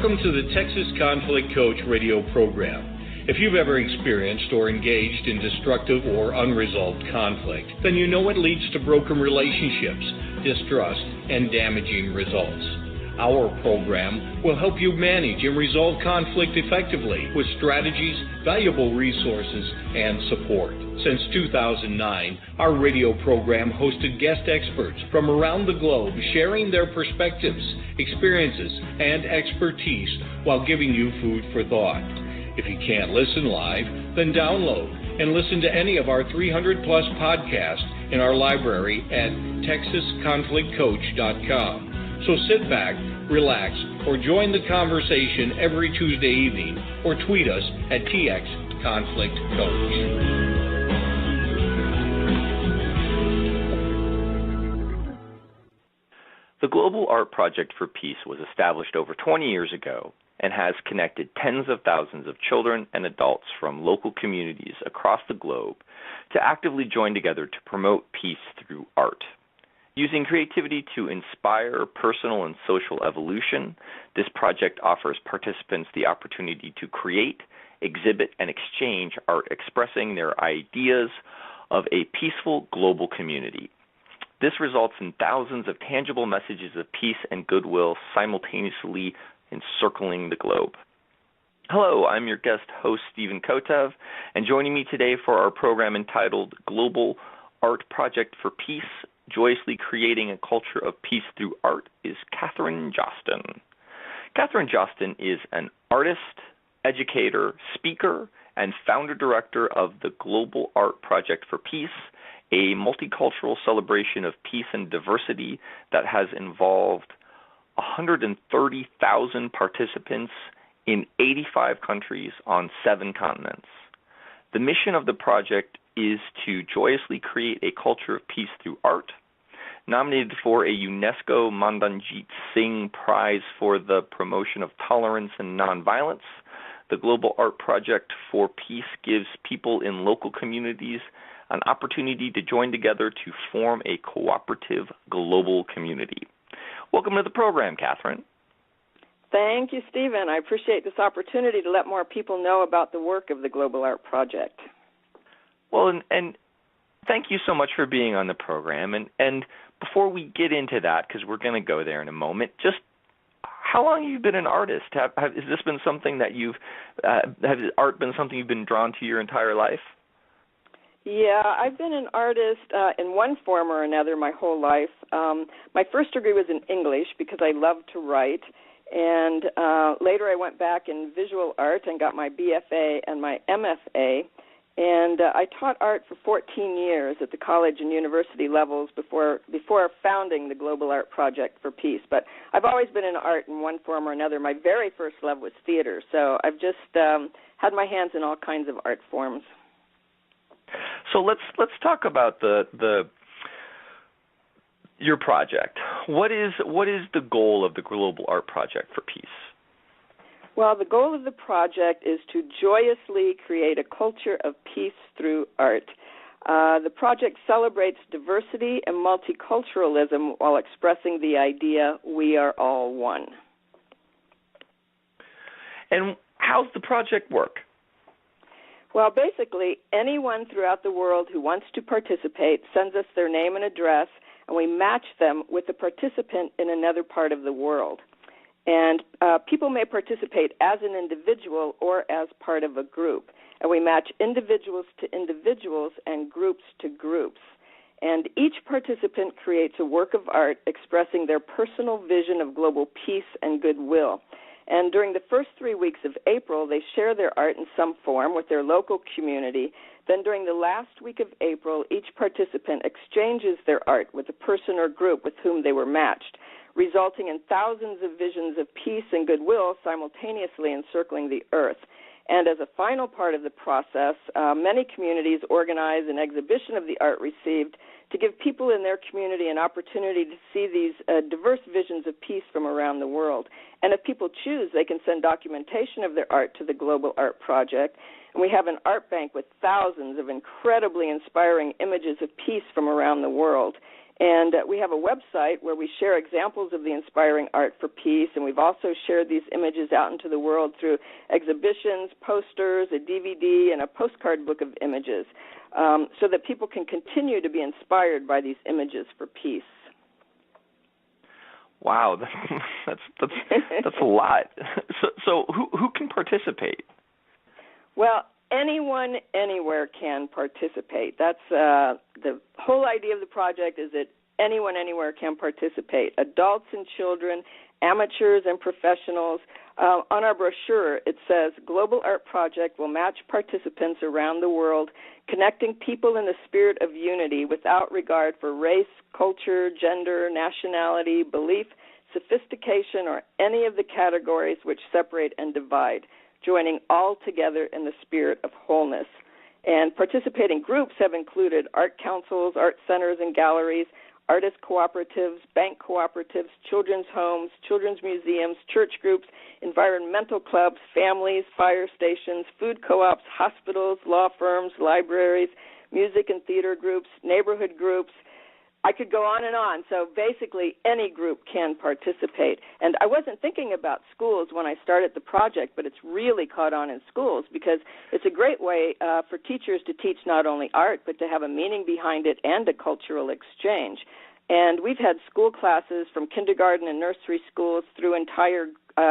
Welcome to the Texas Conflict Coach radio program. If you've ever experienced or engaged in destructive or unresolved conflict, then you know it leads to broken relationships, distrust, and damaging results. Our program will help you manage and resolve conflict effectively with strategies, valuable resources, and support. Since 2009, our radio program hosted guest experts from around the globe sharing their perspectives, experiences, and expertise while giving you food for thought. If you can't listen live, then download and listen to any of our 300-plus podcasts in our library at texasconflictcoach.com. So sit back, relax, or join the conversation every Tuesday evening, or tweet us at TXConflictCoach. The Global Art Project for Peace was established over 20 years ago and has connected tens of thousands of children and adults from local communities across the globe to actively join together to promote peace through art. Using creativity to inspire personal and social evolution, this project offers participants the opportunity to create, exhibit, and exchange art expressing their ideas of a peaceful global community. This results in thousands of tangible messages of peace and goodwill simultaneously encircling the globe. Hello, I'm your guest host, Stephen Kotev, and joining me today for our program entitled Global Art Project for Peace, Joyously Creating a Culture of Peace Through Art is Katherine Josten. Katherine Josten is an artist, educator, speaker, and founder-director of the Global Art Project for Peace, a multicultural celebration of peace and diversity that has involved 130,000 participants in 85 countries on 7 continents. The mission of the project is to joyously create a culture of peace through art. Nominated for a UNESCO-Madanjeet Singh Prize for the promotion of tolerance and nonviolence, the Global Art Project for Peace gives people in local communities an opportunity to join together to form a cooperative global community. Welcome to the program, Katherine. Thank you, Stephen. I appreciate this opportunity to let more people know about the work of the Global Art Project. Well, and thank you so much for being on the program. And before we get into that, because we're going to go there in a moment, just how long have you been an artist? Has this been something that has art been something you've been drawn to your entire life? Yeah, I've been an artist in one form or another my whole life. My first degree was in English because I loved to write. And later I went back in visual art and got my BFA and my MFA. And I taught art for 14 years at the college and university levels before founding the Global Art Project for Peace. But I've always been in art in one form or another. My very first love was theater, so I've just had my hands in all kinds of art forms. So let's talk about your project. What is the goal of the Global Art Project for Peace? Well, the goal of the project is to joyously create a culture of peace through art. The project celebrates diversity and multiculturalism while expressing the idea we are all one. And how's the project work? Well, basically, anyone throughout the world who wants to participate sends us their name and address, and we match them with a participant in another part of the world. And people may participate as an individual or as part of a group. And we match individuals to individuals and groups to groups. And each participant creates a work of art expressing their personal vision of global peace and goodwill. And during the first 3 weeks of April, they share their art in some form with their local community. Then during the last week of April, each participant exchanges their art with a person or group with whom they were matched, resulting in thousands of visions of peace and goodwill simultaneously encircling the earth. And as a final part of the process, many communities organize an exhibition of the art received to give people in their community an opportunity to see these diverse visions of peace from around the world. And if people choose, they can send documentation of their art to the Global Art Project. And we have an art bank with thousands of incredibly inspiring images of peace from around the world. And we have a website where we share examples of the inspiring art for peace, and we've also shared these images out into the world through exhibitions, posters, a DVD, and a postcard book of images, so that people can continue to be inspired by these images for peace. Wow, that's a lot. So who can participate? Well, anyone, anywhere can participate. That's the whole idea of the project, is that anyone, anywhere can participate. Adults and children, amateurs and professionals. On our brochure, it says, Global Art Project will match participants around the world, connecting people in the spirit of unity without regard for race, culture, gender, nationality, belief, sophistication, or any of the categories which separate and divide, joining all together in the spirit of wholeness. And participating groups have included art councils, art centers and galleries, artist cooperatives, bank cooperatives, children's homes, children's museums, church groups, environmental clubs, families, fire stations, food co-ops, hospitals, law firms, libraries, music and theater groups, neighborhood groups. I could go on and on. So basically any group can participate. And I wasn't thinking about schools when I started the project, but it's really caught on in schools because it's a great way for teachers to teach not only art, but to have a meaning behind it and a cultural exchange. And we've had school classes from kindergarten and nursery schools through entire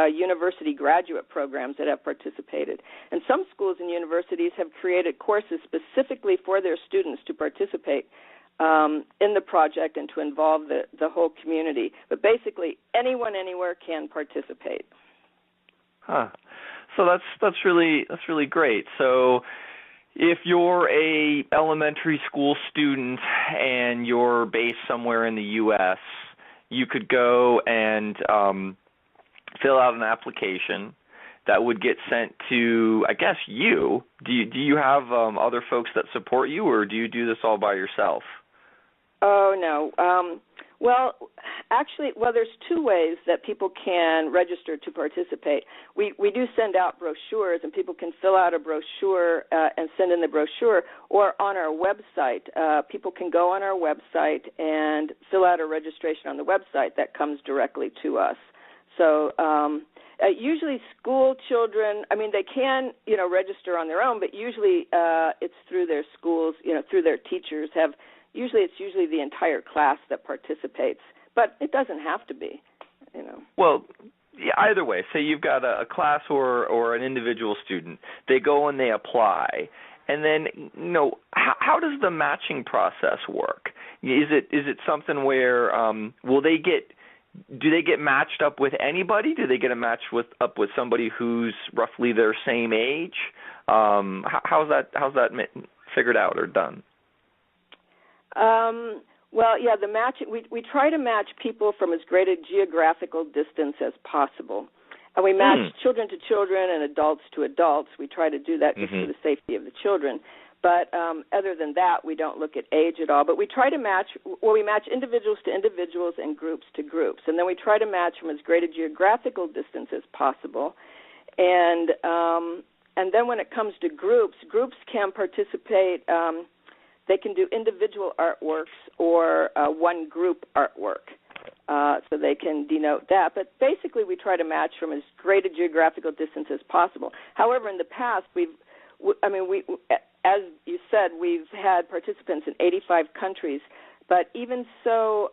university graduate programs that have participated. And some schools and universities have created courses specifically for their students to participate in the project and to involve the whole community. But basically, anyone, anywhere can participate. Huh. So that's really great. So if you're a elementary school student and you're based somewhere in the U.S., you could go and fill out an application that would get sent to, I guess, you. Do you have other folks that support you, or do you do this all by yourself? Oh, no. Well, actually, there's two ways that people can register to participate. We do send out brochures, and people can fill out a brochure and send in the brochure, or on our website. People can go on our website and fill out a registration on the website that comes directly to us. So usually school children, they can, register on their own, but usually it's through their schools, through their teachers It's usually the entire class that participates, but it doesn't have to be, Well, yeah, either way, say you've got a class or an individual student. They go and they apply, and then how does the matching process work? Is it something where do they get matched up with anybody? Do they get matched up with somebody who's roughly their same age? How's that figured out or done? The matching, we try to match people from as great a geographical distance as possible. And we match children to children and adults to adults. We try to do that just for the safety of the children. But other than that, we don't look at age at all. But we try to match, we match individuals to individuals and groups to groups. And then we try to match from as great a geographical distance as possible. And then when it comes to groups can participate. They can do individual artworks or one group artwork, so they can denote that. But basically, we try to match from as great a geographical distance as possible. However, in the past, as you said, we've had participants in 85 countries. But even so,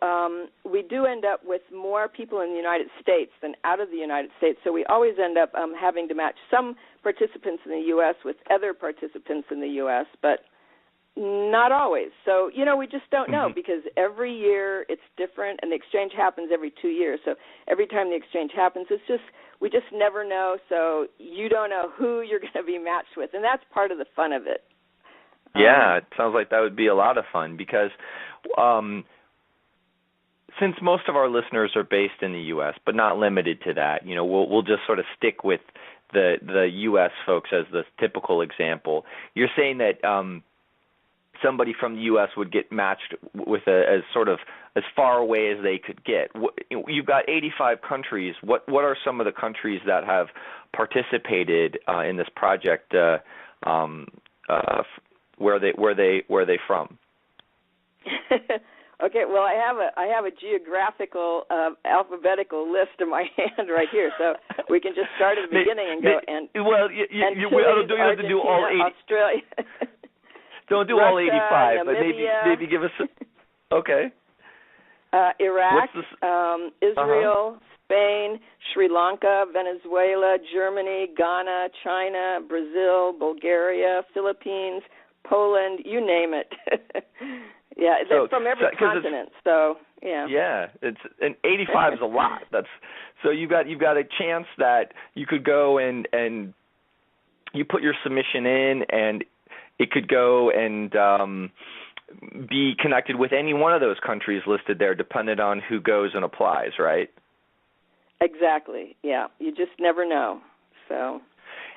we do end up with more people in the United States than out of the United States. So we always end up having to match some participants in the U.S. with other participants in the U.S., but not always. So, we just don't know because every year it's different, and the exchange happens every 2 years. So every time the exchange happens, we just never know. So you don't know who you're going to be matched with, and that's part of the fun of it. Yeah, it sounds like that would be a lot of fun because since most of our listeners are based in the U.S., but not limited to that, we'll just sort of stick with the U.S. folks as the typical example. You're saying that somebody from the U.S. would get matched with as far away as they could get. You've got 85 countries. What are some of the countries that have participated in this project? Where are they from? Okay, well, I have a geographical alphabetical list in my hand right here, so we can just start at the beginning and go. Don't have to do all 80. Australia. Don't do Russia, all 85, Namibia, but maybe give us. Okay. Iraq, Israel, Spain, Sri Lanka, Venezuela, Germany, Ghana, China, Brazil, Bulgaria, Philippines, Poland, you name it. Yeah, they're from every continent. So yeah. Yeah, and 85 is a lot. So you've got a chance that you could go and you put your submission in, and it could go and be connected with any one of those countries listed there, depending on who goes and applies, right? Exactly. Yeah, you just never know. So,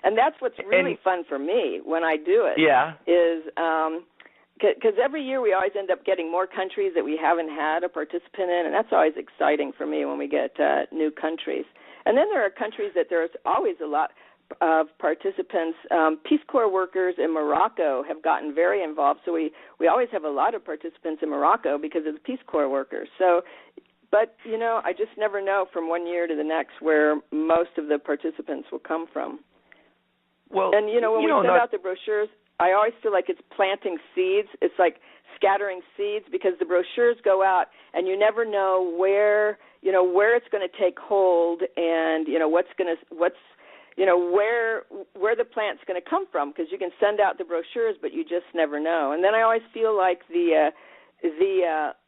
and that's what's really fun for me when I do it. Yeah. Is because every year we always end up getting more countries that we haven't had a participant in, and that's always exciting for me when we get new countries. And then there are countries that there's always a lot of participants. Peace Corps workers in Morocco have gotten very involved, so we always have a lot of participants in Morocco because of the Peace Corps workers. So, but, I just never know from one year to the next where most of the participants will come from. Well, and, when we send out the brochures, I always feel like it's planting seeds. It's like scattering seeds because the brochures go out and you never know where it's going to take hold and, where the plant's going to come from, because you can send out the brochures, but you just never know. And then I always feel like the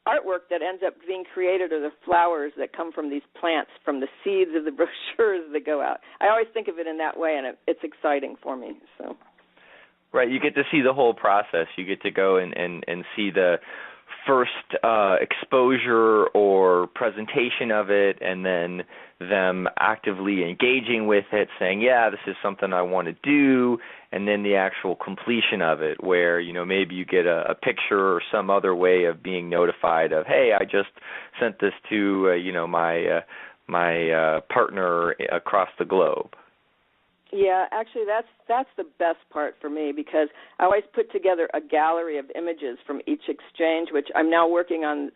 artwork that ends up being created are the flowers that come from these plants, from the seeds of the brochures that go out. I always think of it in that way, and it's exciting for me. So. Right, you get to see the whole process. You get to go and see the first exposure or presentation of it, and then them actively engaging with it, saying, yeah, this is something I want to do, and then the actual completion of it, where, maybe you get a picture or some other way of being notified of, hey, I just sent this to, my partner across the globe. Yeah, actually, that's the best part for me, because I always put together a gallery of images from each exchange, which I'm now working on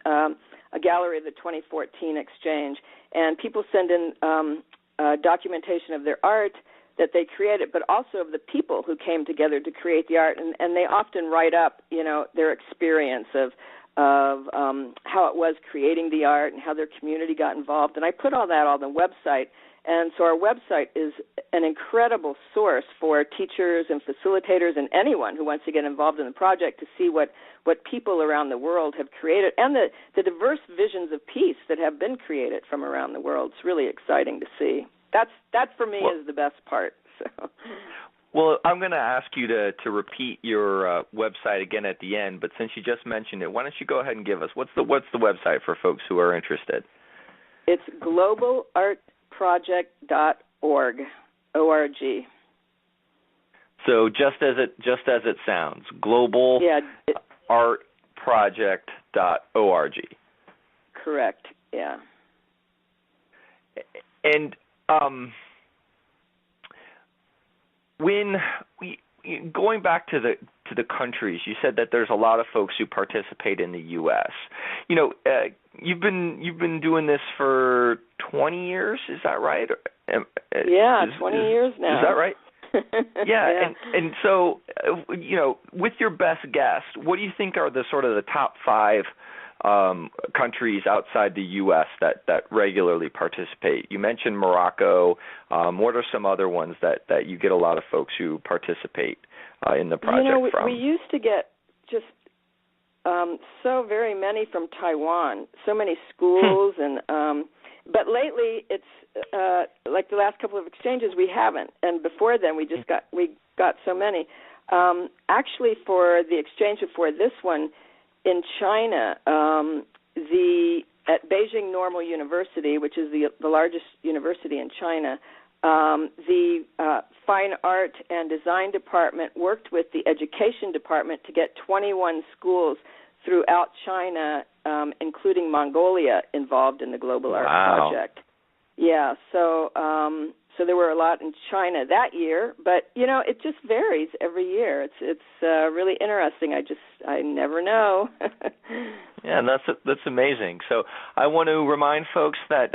a gallery of the 2014 exchange, and people send in documentation of their art that they created, but also of the people who came together to create the art, and they often write up, their experience of how it was creating the art and how their community got involved, and I put all that on the website. And so our website is an incredible source for teachers and facilitators and anyone who wants to get involved in the project to see what people around the world have created, and the diverse visions of peace that have been created from around the world. It's really exciting to see. That for me is the best part. So. Well, I'm going to ask you to repeat your website again at the end, but since you just mentioned it, why don't you go ahead and give us what's the website for folks who are interested? It's globalartproject.org. O-R-G. So just as it sounds, globalartproject.org. Correct. Yeah. And when going back to the countries, you said that there's a lot of folks who participate in the U.S. You've been doing this for 20 years, is that right? Yeah, 20 years now. Is that right? Yeah. And so, with your best guess, what do you think are the sort of the top 5 countries outside the U.S. that regularly participate? You mentioned Morocco. What are some other ones that you get a lot of folks who participate in the project from? We used to get just so very many from Taiwan, so many schools, and but lately it's like the last couple of exchanges we haven't, and before then we got so many. Actually, for the exchange before this one in China, at Beijing Normal University, which is the largest university in China, the Fine Art and Design Department worked with the Education Department to get 21 schools throughout China, including Mongolia, involved in the Global Art Project. Yeah, so So there were a lot in China that year, but it just varies every year. It's really interesting. I never know. Yeah, and that's amazing. So I want to remind folks that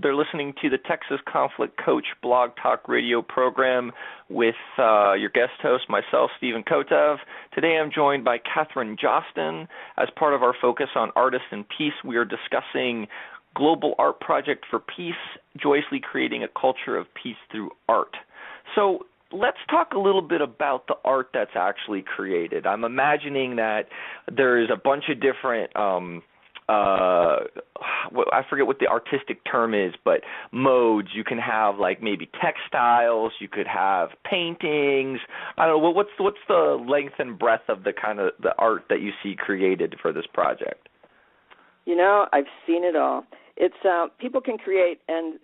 they're listening to the Texas Conflict Coach Blog Talk Radio program with your guest host, myself, Stephen Kotev. Today I'm joined by Katherine Josten. As part of our focus on artists and peace, we are discussing Global Art Project for Peace, Joyously Creating a Culture of Peace Through Art. So let's talk a little bit about the art that's actually created. I'm imagining that there is a bunch of different, I forget what the artistic term is, but modes. You can have like maybe textiles. You could have paintings. I don't know. What's the length and breadth of the kind of the art that you see created for this project? I've seen it all. It's people can create, and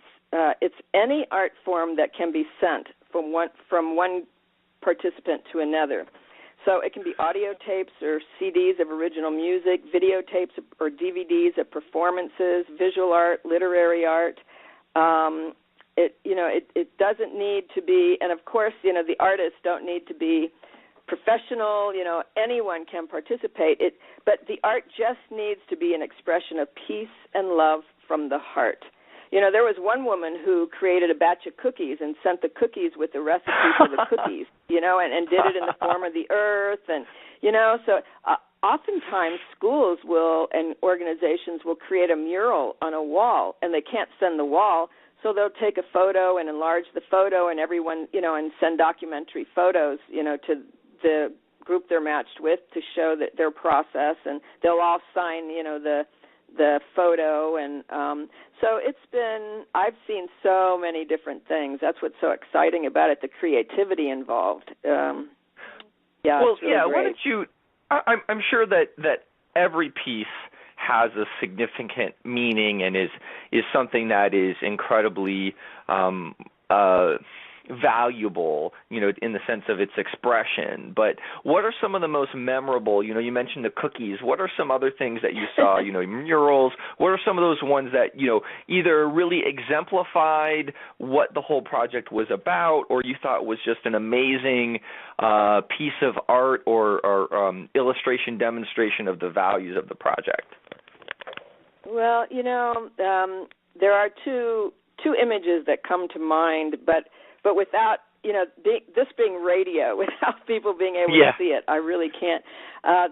it's any art form that can be sent from one participant to another. So it can be audio tapes or CDs of original music, videotapes or DVDs of performances, visual art, literary art. It doesn't need to be, and of course, the artists don't need to be professional. Anyone can participate. But the art just needs to be an expression of peace and love from the heart. There was one woman who created a batch of cookies and sent the cookies with the recipe for the cookies, and did it in the form of the earth. And, so oftentimes schools and organizations will create a mural on a wall, and they can't send the wall, so they'll take a photo and enlarge the photo, and everyone, and send documentary photos, to the group they're matched with to show that their process, and they'll all sign, the photo, and so I've seen so many different things. That's what's so exciting about it, the creativity involved. It's really great. Why don't you, I'm sure that every piece has a significant meaning and is something that is incredibly valuable, in the sense of its expression. But what are some of the most memorable, you mentioned the cookies. What are some other things that you saw, murals? What are some of those ones that, either really exemplified what the whole project was about, or you thought was just an amazing piece of art or illustration, demonstration of the values of the project? Well, there are two images that come to mind, but without, this being radio, without people being able to see it, I really can't.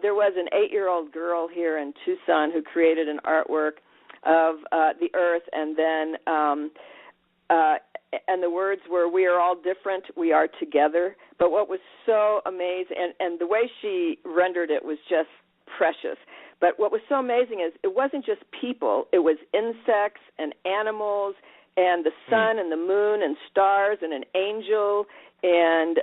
There was an 8-year-old girl here in Tucson who created an artwork of the earth, and then and the words were, "We are all different, we are together." But what was so amazing, and the way she rendered it was just precious. But what was so amazing is it wasn't just people, it was insects and animals, and the sun and the moon and stars and an angel, and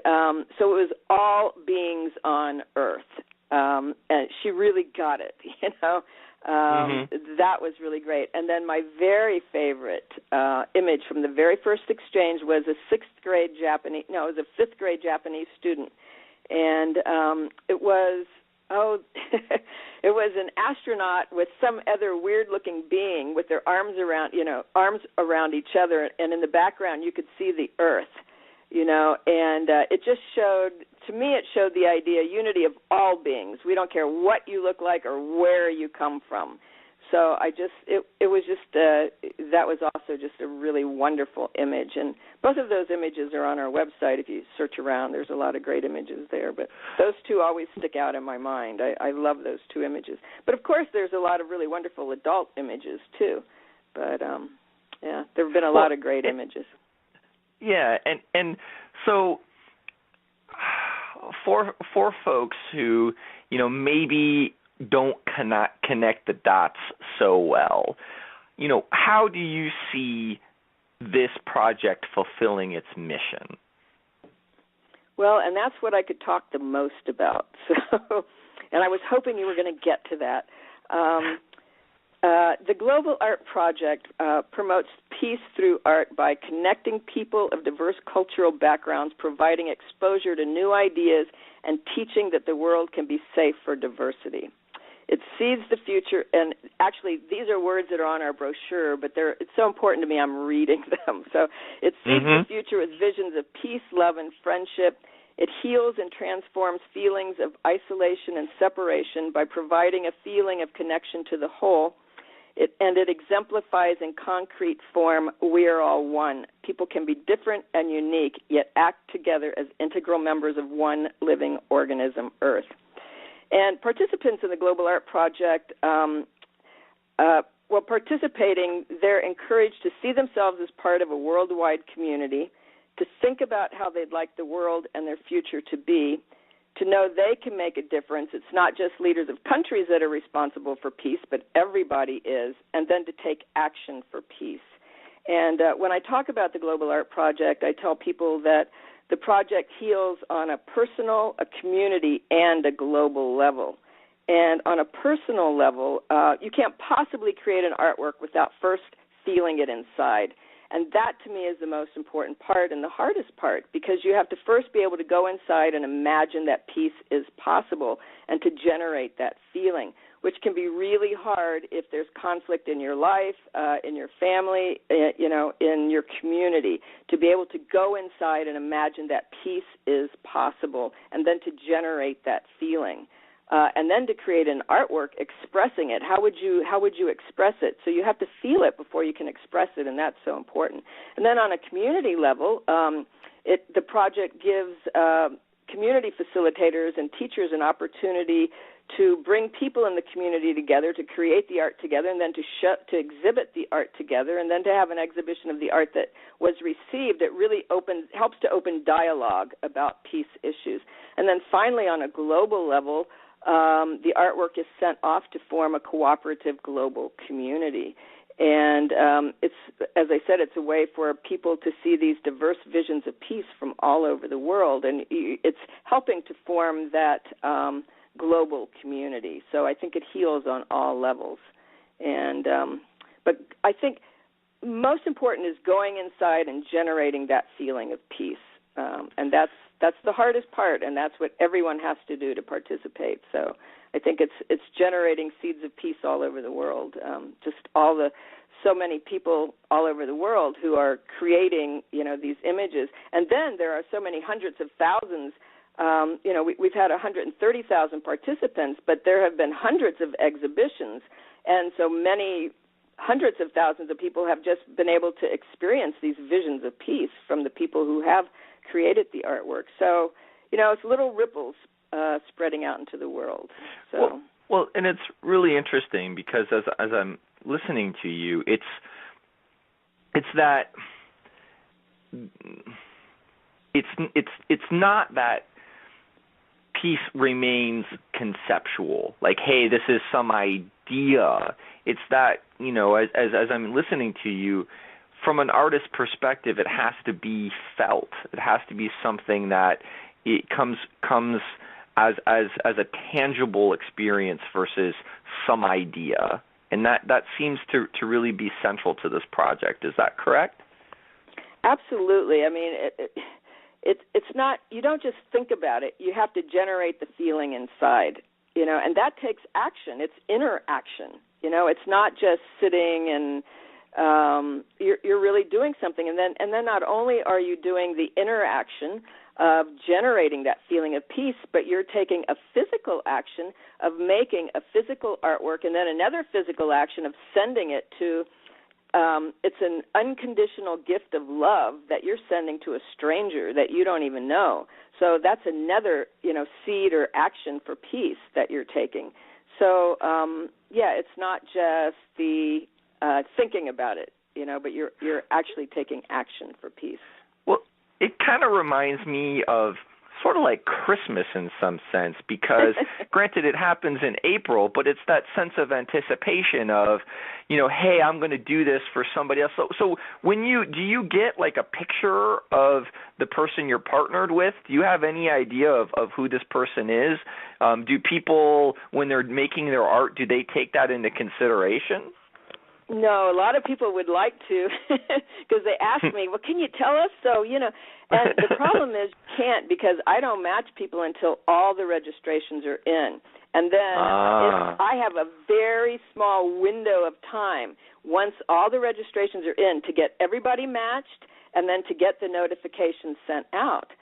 so it was all beings on earth, and she really got it, That was really great. And then my very favorite image from the very first exchange was a 5th grade Japanese student, and it was it was an astronaut with some other weird-looking being with their arms around each other, and in the background you could see the Earth, and it just showed the idea, unity of all beings. We don't care what you look like or where you come from. So that was also just a really wonderful image. And both of those images are on our website. If you search around, there's a lot of great images there. But those two always stick out in my mind. I love those two images. But, of course, there's a lot of really wonderful adult images, too. But, there have been a lot of great images. Yeah, and so for folks who, maybe don't connect the dots so well, how do you see this project fulfilling its mission? Well, and that's what I could talk the most about. So, and I was hoping you were going to get to that. The Global Art Project promotes peace through art by connecting people of diverse cultural backgrounds, providing exposure to new ideas, and teaching that the world can be safe for diversity. It seeds the future, and actually these are words that are on our brochure, but it's so important to me I'm reading them. So it seeds the future with visions of peace, love, and friendship. It heals and transforms feelings of isolation and separation by providing a feeling of connection to the whole. And it exemplifies in concrete form, we are all one. People can be different and unique, yet act together as integral members of one living organism, Earth. And participants in the Global Art Project, while participating, they're encouraged to see themselves as part of a worldwide community, to think about how they'd like the world and their future to be, to know they can make a difference. It's not just leaders of countries that are responsible for peace, but everybody is, and then to take action for peace. And when I talk about the Global Art Project, I tell people that the project heals on a personal, a community, and a global level. And on a personal level, you can't possibly create an artwork without first feeling it inside. And that, to me, is the most important part and the hardest part, because you have to first be able to go inside and imagine that peace is possible and to generate that feeling, which can be really hard if there's conflict in your life, in your family, in your community, to be able to go inside and imagine that peace is possible and then to generate that feeling. And then to create an artwork expressing it. How would you express it? So you have to feel it before you can express it, and that's so important. And then on a community level, the project gives community facilitators and teachers an opportunity to bring people in the community together, to create the art together, and then to exhibit the art together, and then to have an exhibition of the art that was received. It really helps to open dialogue about peace issues. And then finally, on a global level, the artwork is sent off to form a cooperative global community. And it's, as I said, it's a way for people to see these diverse visions of peace from all over the world, and it's helping to form that global community. So I think it heals on all levels. And but I think most important is going inside and generating that feeling of peace, and that's the hardest part, and that's what everyone has to do to participate. So I think it's generating seeds of peace all over the world. So many people all over the world who are creating, these images, and then there are so many hundreds of thousands. We've had 130,000 participants, but there have been hundreds of exhibitions, and so many hundreds of thousands of people have just been able to experience these visions of peace from the people who have created the artwork. So, it's little ripples spreading out into the world. So. Well, and it's really interesting because as I'm listening to you, it's that it's not that peace remains conceptual, like, hey, this is some idea. It's that, as I'm listening to you, from an artist's perspective, it has to be felt. It has to be something that it comes as a tangible experience versus some idea. And that seems to really be central to this project. Is that correct? Absolutely. I mean, it's not, you don't just think about it. You have to generate the feeling inside, and that takes action. It's inner action. It's not just sitting and you're really doing something. And then not only are you doing the inner action of generating that feeling of peace, but you're taking a physical action of making a physical artwork, and then another physical action of sending it to, it's an unconditional gift of love that you're sending to a stranger that you don't even know. So that's another, seed or action for peace that you're taking. So, it's not just the thinking about it, but you're actually taking action for peace. Well, it kind of reminds me of sort of like Christmas in some sense, because granted it happens in April, but it's that sense of anticipation of, hey, I'm going to do this for somebody else. So do you get like a picture of the person you're partnered with? Do you have any idea of who this person is? Do people, when they're making their art, do they take that into consideration? No, a lot of people would like to because they ask me, well, can you tell us? So, and the problem is you can't, because I don't match people until all the registrations are in. And then I have a very small window of time once all the registrations are in to get everybody matched and then to get the notifications sent out.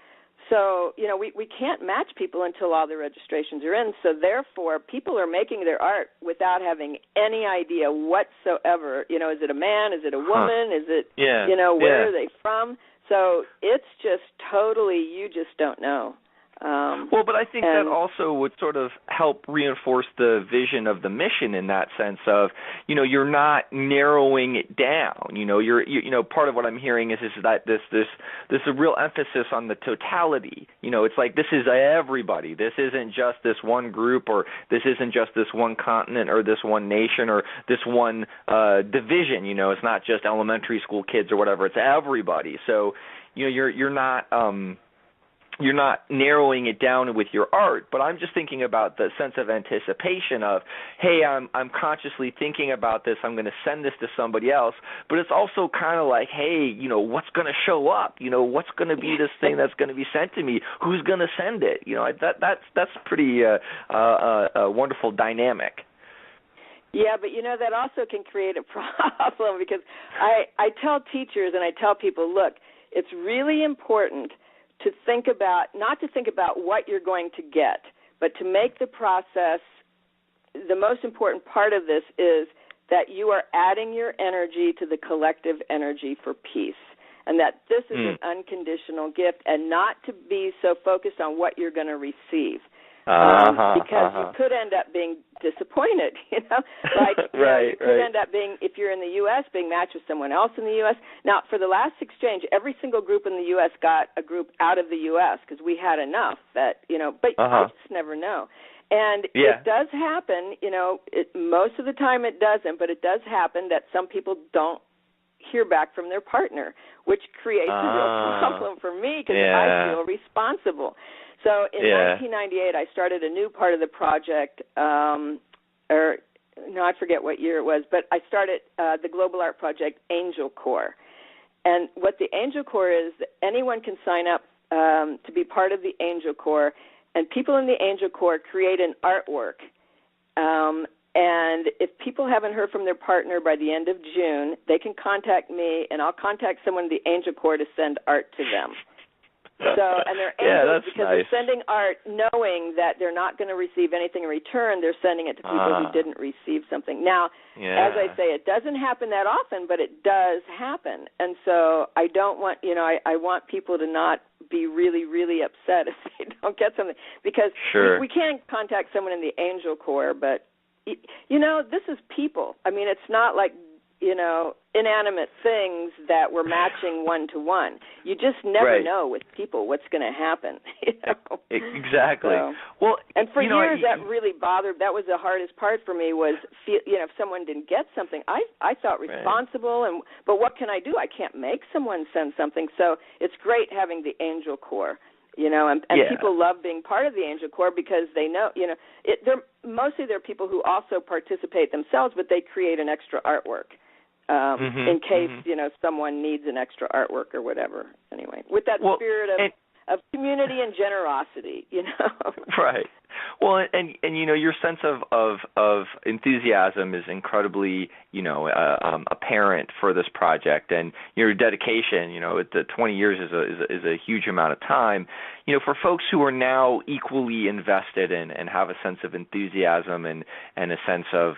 So, we can't match people until all the registrations are in. So, therefore, people are making their art without having any idea whatsoever. Is it a man? Is it a woman? Is it, where are they from? So, it's just totally, you just don't know. Well, but I think that also would sort of help reinforce the vision of the mission in that sense of, you're not narrowing it down. You're part of what I'm hearing is that this a real emphasis on the totality. It's like this is everybody. This isn't just this one group, or this isn't just this one continent, or this one nation, or this one division. It's not just elementary school kids or whatever. It's everybody. So, you're not narrowing it down with your art, but I'm just thinking about the sense of anticipation of, hey, I'm consciously thinking about this. I'm going to send this to somebody else, but it's also kind of like, hey, what's going to show up? What's going to be this thing that's going to be sent to me? Who's going to send it? That's pretty wonderful dynamic. Yeah, but that also can create a problem because I tell teachers and I tell people, look, it's really important to think about, not to think about what you're going to get, but to make the process, the most important part of this is that you are adding your energy to the collective energy for peace, and that this is an unconditional gift, and not to be so focused on what you're going to receive. Because you could end up being disappointed, you could end up being, if you're in the U.S., being matched with someone else in the U.S. Now, for the last exchange, every single group in the U.S. got a group out of the U.S. because we had enough that, but I just never know. And it does happen, most of the time it doesn't, but it does happen that some people don't hear back from their partner, which creates a real problem for me because I feel responsible. So in 1998, I started a new part of the project, I forget what year it was, but I started the Global Art Project Angel Corps. And what the Angel Corps is, anyone can sign up to be part of the Angel Corps, and people in the Angel Corps create an artwork. And if people haven't heard from their partner by the end of June, they can contact me, and I'll contact someone in the Angel Corps to send art to them. And they're angels because they're sending art knowing that they're not going to receive anything in return. They're sending it to people who didn't receive something. Now, as I say, it doesn't happen that often, but it does happen. And so I don't want, I want people to not be really, really upset if they don't get something. Because we can contact someone in the Angel Corps, but, this is people. I mean, it's not like, inanimate things that we're matching one-to-one. You just never know with people what's going to happen. Exactly. So, and for years that really bothered. That was the hardest part for me was, if someone didn't get something, I felt responsible. But what can I do? I can't make someone send something. So it's great having the Angel Corps. And people love being part of the Angel Corps because they know, they're people who also participate themselves, but they create an extra artwork. In case, someone needs an extra artwork or whatever. Anyway, with that spirit of community and generosity, Right. Well, and your sense of enthusiasm is incredibly, apparent for this project, and your dedication, the 20 years is a huge amount of time. For folks who are now equally invested in and have a sense of enthusiasm and a sense of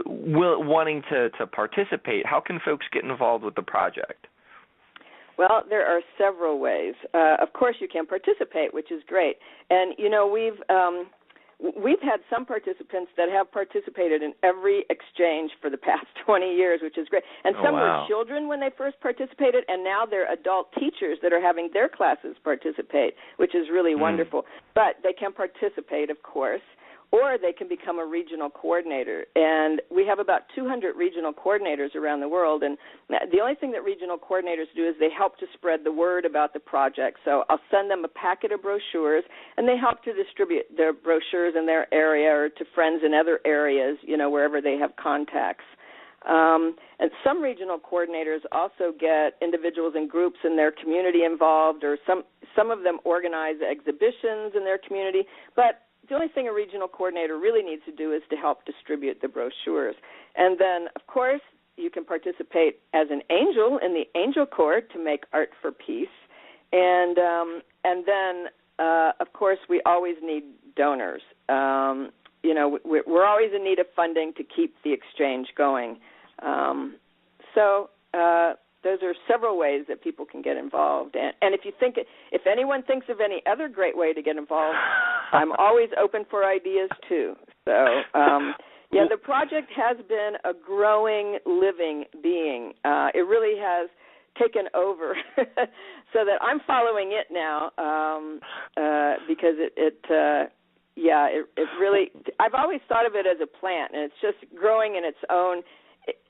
wanting to participate, how can folks get involved with the project? Well, there are several ways. Of course, you can participate, which is great. And, we've had some participants that have participated in every exchange for the past 20 years, which is great. And some were children when they first participated, and now they're adult teachers that are having their classes participate, which is really wonderful. But they can participate, of course. or they can become a regional coordinator. And we have about 200 regional coordinators around the world, and the only thing that regional coordinators do is they help to spread the word about the project. So I'll send them a packet of brochures, and they help to distribute their brochures in their area or to friends in other areas, wherever they have contacts. And some regional coordinators also get individuals and groups in their community involved, or some of them organize exhibitions in their community. But the only thing a regional coordinator really needs to do is to help distribute the brochures. And then, of course, you can participate as an angel in the Angel Corps to make art for peace. And then, of course, we always need donors. We're always in need of funding to keep the exchange going. Those are several ways that people can get involved. And if anyone thinks of any other great way to get involved, I'm always open for ideas too. So, the project has been a growing, living being. It really has taken over so that I'm following it now because it really, I've always thought of it as a plant, and it's just growing in its own,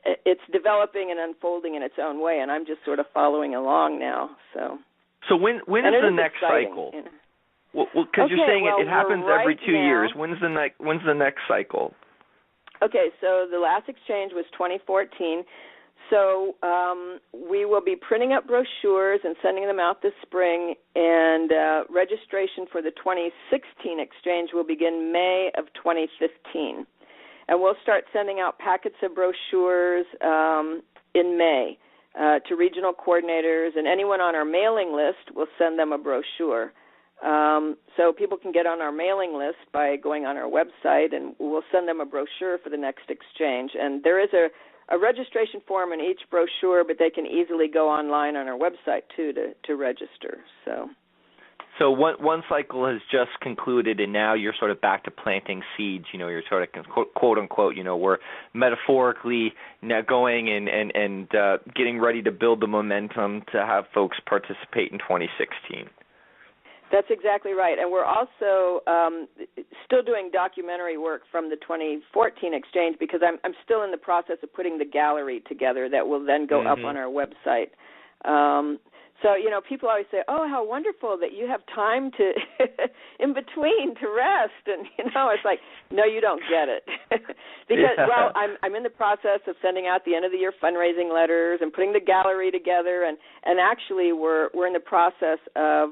it's developing and unfolding in its own way, and I'm just sort of following along now. So when is the next cycle? Well, because you're saying it happens every 2 years. When's the next cycle? Okay, so the last exchange was 2014. So we will be printing up brochures and sending them out this spring, and registration for the 2016 exchange will begin May of 2015. And we'll start sending out packets of brochures in May to regional coordinators, and anyone on our mailing list will send them a brochure. So people can get on our mailing list by going on our website, and we'll send them a brochure for the next exchange. And there is a registration form in each brochure, but they can easily go online on our website, too, to register. So one cycle has just concluded, and now you're sort of back to planting seeds. You're sort of quote unquote. We're metaphorically now going and getting ready to build the momentum to have folks participate in 2016. That's exactly right. And we're also still doing documentary work from the 2014 exchange, because I'm still in the process of putting the gallery together that will then go up on our website. So, people always say, oh, how wonderful that you have time to, in between, to rest. And, it's like, no, you don't get it. Because, well, I'm in the process of sending out the end-of-the-year fundraising letters and putting the gallery together. And actually, we're in the process of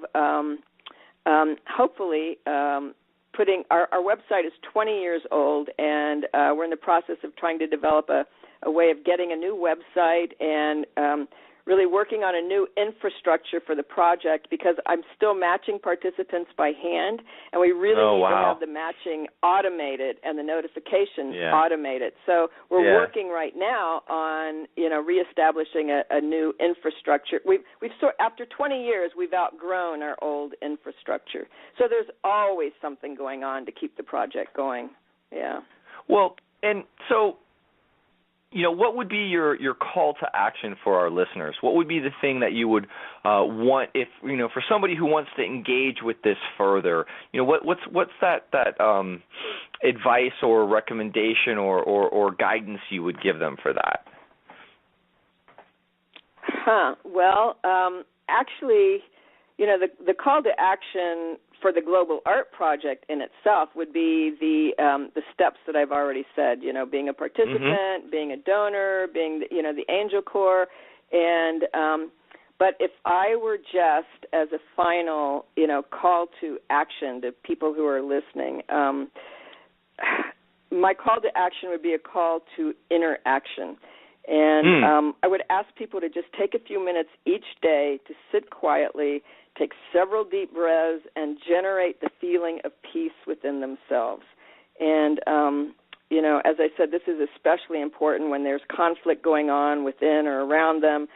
hopefully putting our website is 20 years old, and we're in the process of trying to develop a way of getting a new website and really working on a new infrastructure for the project, because I'm still matching participants by hand, and we really need to have the matching automated and the notifications automated. So we're working right now on, reestablishing a new infrastructure. We've after 20 years, we've outgrown our old infrastructure. So there's always something going on to keep the project going. Yeah. Well, and so, what would be your call to action for our listeners? What would be the thing that you would want if, for somebody who wants to engage with this further? What's that advice or recommendation or guidance you would give them for that? Well, actually, the call to action for the Global Art Project in itself would be the steps that I've already said, being a participant, being a donor, being, the Angel Corps. And but if I were just as a final, call to action to people who are listening, my call to action would be a call to inner action. And I would ask people to just take a few minutes each day to sit quietly, take several deep breaths, and generate the feeling of peace within themselves. And, as I said, this is especially important when there's conflict going on within or around them,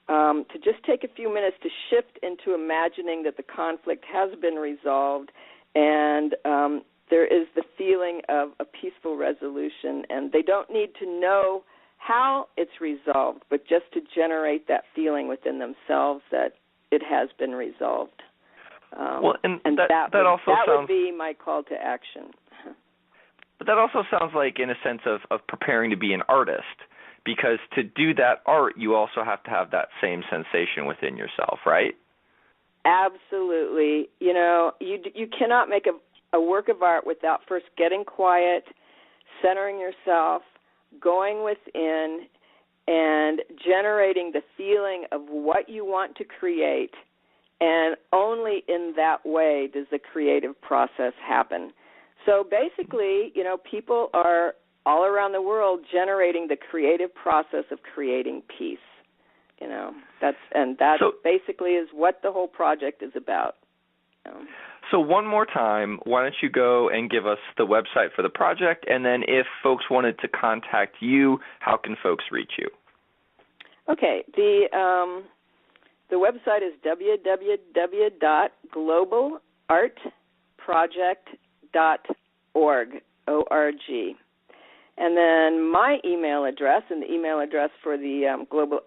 to just take a few minutes to shift into imagining that the conflict has been resolved, and there is the feeling of a peaceful resolution. And they don't need to know how it's resolved, but just to generate that feeling within themselves that it has been resolved. That also that sounds, would be my call to action. But that also sounds like in a sense of preparing to be an artist, because to do that art, you also have to have that same sensation within yourself, right? Absolutely. You know, you cannot make a work of art without first getting quiet, centering yourself, going within, and generating the feeling of what you want to create, and only in that way does the creative process happen. So basically, you know, people are all around the world generating the creative process of creating peace. You know, that basically is what the whole project is about. So one more time, why don't you go and give us the website for the project, and then if folks wanted to contact you, how can folks reach you? Okay, the website is www.globalartproject.org, O-R-G. And then my email address, and the email address for the Global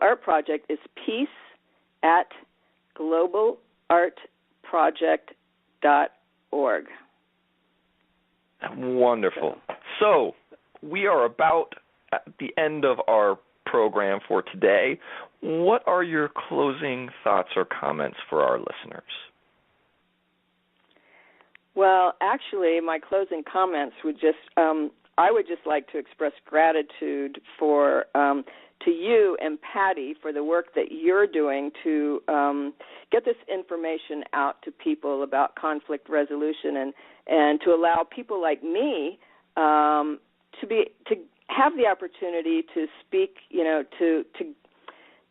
Art Project is peace@globalartproject.org. Wonderful. So we are about at the end of our program for today. What are your closing thoughts or comments for our listeners? Well, actually, my closing comments would just, I would just like to express gratitude for to you and Patty for the work that you're doing to get this information out to people about conflict resolution and to allow people like me to have the opportunity to speak, you know, to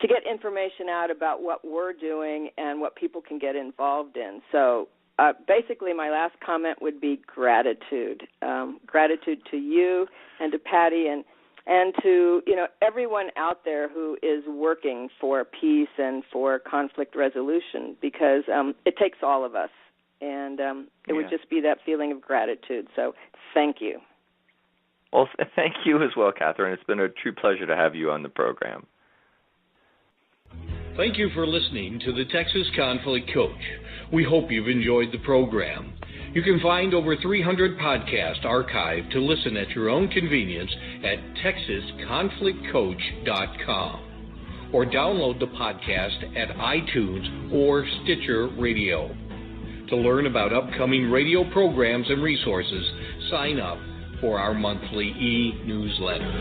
get information out about what we're doing and what people can get involved in. So basically my last comment would be gratitude. Gratitude to you and to Patty and to, you know, everyone out there who is working for peace and for conflict resolution, because it takes all of us. And it would just be that feeling of gratitude. So thank you. Well, thank you as well, Katherine. It's been a true pleasure to have you on the program. Thank you for listening to the Texas Conflict Coach. We hope you've enjoyed the program. You can find over 300 podcasts archived to listen at your own convenience at texasconflictcoach.com or download the podcast at iTunes or Stitcher Radio. To learn about upcoming radio programs and resources, sign up for our monthly e-newsletter.